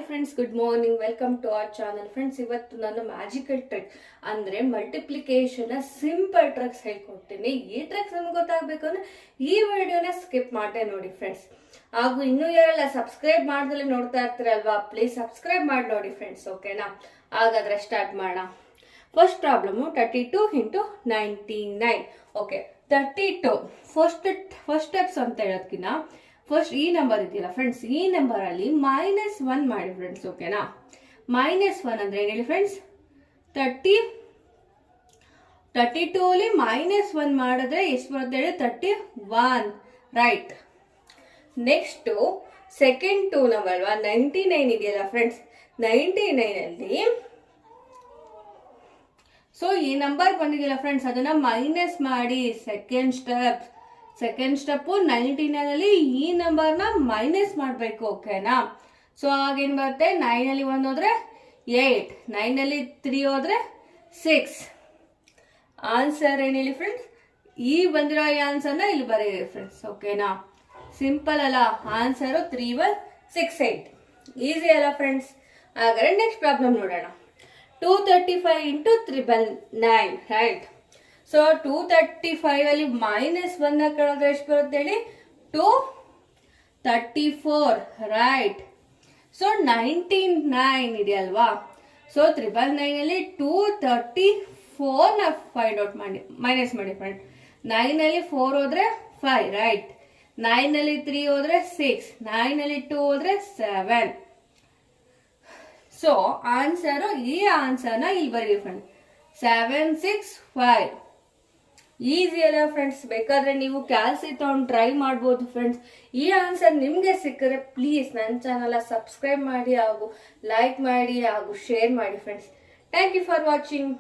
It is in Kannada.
Friends, good morning. Welcome to our channel. Friends, ಇವತ್ತು ನಾನು ಮ್ಯಾಜಿಕಲ್ ಟ್ರಿಕ್ ಅಂದ್ರೆ ಮಲ್ಟಿಪ್ಲಿಕೇಶನ್ ಸಿಂಪಲ್ ಟ್ರಿಕ್ಸ್ ಹೇಳ್ಕೊಡ್ತೀನಿ. ಈ ಟ್ರಿಕ್ಸ್ ನಮ್ಗೆ ಗೊತ್ತಾಗಬೇಕು ಅಂದ್ರೆ ಈ ವಿಡಿಯೋನ ಸ್ಕಿಪ್ ಮಾಡದೆ ನೋಡಿ ಫ್ರೆಂಡ್ಸ್. ಹಾಗೂ ಇನ್ನೂ ಯಾರೆಲ್ಲ ಸಬ್ಸ್ಕ್ರೈಬ್ ಮಾಡ್ದಲೆ ನೋಡ್ತಾ ಇರ್ತೀರಲ್ವಾ, ಪ್ಲೀಸ್ ಸಬ್ಸ್ಕ್ರೈಬ್ ಮಾಡಿ ನೋಡಿ ಫ್ರೆಂಡ್ಸ್. ಓಕೆನಾ? ಹಾಗಾದ್ರೆ ಸ್ಟಾರ್ಟ್ ಮಾಡೋಣ. First problem 32 into 99. Okay, 32 first steps ಅಂತ ಹೇಳೋದಕ್ಕಿಂತ ಫಸ್ಟ್ ಈ ನಂಬರ್ ಇದೆಯಲ್ಲ ಫ್ರೆಂಡ್ಸ್, ಈ ನಂಬರ್ ಅಲ್ಲಿ -1 ಮಾಡಿ ಫ್ರೆಂಡ್ಸ್. ಓಕೆನಾ? -1 ಅಂದ್ರೆ ಏನ್ ಹೇಳಿ ಫ್ರೆಂಡ್ಸ್, 32 ಅಲ್ಲಿ -1 ಮಾಡಿದ್ರೆ ಎಷ್ಟು ಬರುತ್ತೆ ಹೇಳಿ? 31. ರೈಟ್. ನೆಕ್ಸ್ಟ್ ಸೆಕೆಂಡ್ 2 ನಂಬರ್ ಅಲ್ವಾ, 99 ಇದೆಯಲ್ಲ ಫ್ರೆಂಡ್ಸ್, 99 ಅಲ್ಲಿ ಸೊ ಈ ನಂಬರ್ ಬಂದಿದೆಯಲ್ಲ ಫ್ರೆಂಡ್ಸ್, ಅದನ್ನ ಮೈನಸ್ ಮಾಡಿ. ಸೆಕೆಂಡ್ ಸ್ಟೆಪ್ 99 ಅಲ್ಲಿ ಈ ನಂಬರ್ನ ಮೈನಸ್ ಮಾಡಬೇಕು. ಓಕೆನಾ? ಸೊ ಆಗೇನ್ ಬರುತ್ತೆ, 9 ಅಲ್ಲಿ 1 ಹೋದ್ರೆ 8, 9 ಅಲ್ಲಿ 3 ಹೋದ್ರೆ 6. ಆನ್ಸರ್ ಏನ್ ಹೇಳಿ ಫ್ರೆಂಡ್ಸ್? ಈ ಬಂದಿರೋ ಈ ಆನ್ಸರ್ನ ಇಲ್ಲಿ ಬರೀರಿ ಫ್ರೆಂಡ್ಸ್. ಓಕೆನಾ? ಸಿಂಪಲ್ ಅಲ್ಲ? ಆನ್ಸರ್ 3168. ಈಸಿ ಅಲ್ಲ ಫ್ರೆಂಡ್ಸ್? ಹಾಗಾದ್ರೆ ನೆಕ್ಸ್ಟ್ ಪ್ರಾಬ್ಲಮ್ ನೋಡೋಣ. 235 ಇಂಟು 999. ರೈಟ್. ಸೊ 235 ಅಲ್ಲಿ -1 ಕಳೆದ್ರೆ ಎಷ್ಟು ಬರುತ್ತೆ ಹೇಳಿ? 234. ರೈಟ್. ಸೊ 99 ಇದೆಯಲ್ವಾ, ಸೊ 999 ಅಲ್ಲಿ 234 ನ ಫೈಂಡ್ ಔಟ್ ಮಾಡಿ, ಮೈನಸ್ ಮಾಡಿ ಫ್ರೆಂಡ್. 9 ಅಲ್ಲಿ 4 ಹೋದ್ರೆ 5. ರೈಟ್. 9 ಅಲ್ಲಿ 3 ಹೋದ್ರೆ 6, 9 ಅಲ್ಲಿ 2 ಹೋದ್ರೆ 7. ಸೊ ಆನ್ಸರ್, ಈ ಆನ್ಸರ್ನ ಇಲ್ಲಿ ಬರೀ ಫ್ರೆಂಡ್, 765. ಈಸಿ ಅಲ್ಲ ಫ್ರೆಂಡ್ಸ್? ಬೇಕಾದ್ರೆ ನೀವು ಕ್ಯಾಲ್ಸಿ ತಗೊಂಡು ಟ್ರೈ ಮಾಡ್ಬೋದು ಫ್ರೆಂಡ್ಸ್. ಈ ಆನ್ಸರ್ ನಿಮ್ಗೆ ಸಿಕ್ಕಿದ್ರೆ ಪ್ಲೀಸ್ ನನ್ನ ಚಾನಲ್ ಸಬ್ಸ್ಕ್ರೈಬ್ ಮಾಡಿ ಹಾಗೂ ಲೈಕ್ ಮಾಡಿ ಹಾಗೂ ಶೇರ್ ಮಾಡಿ friends. Thank you for watching.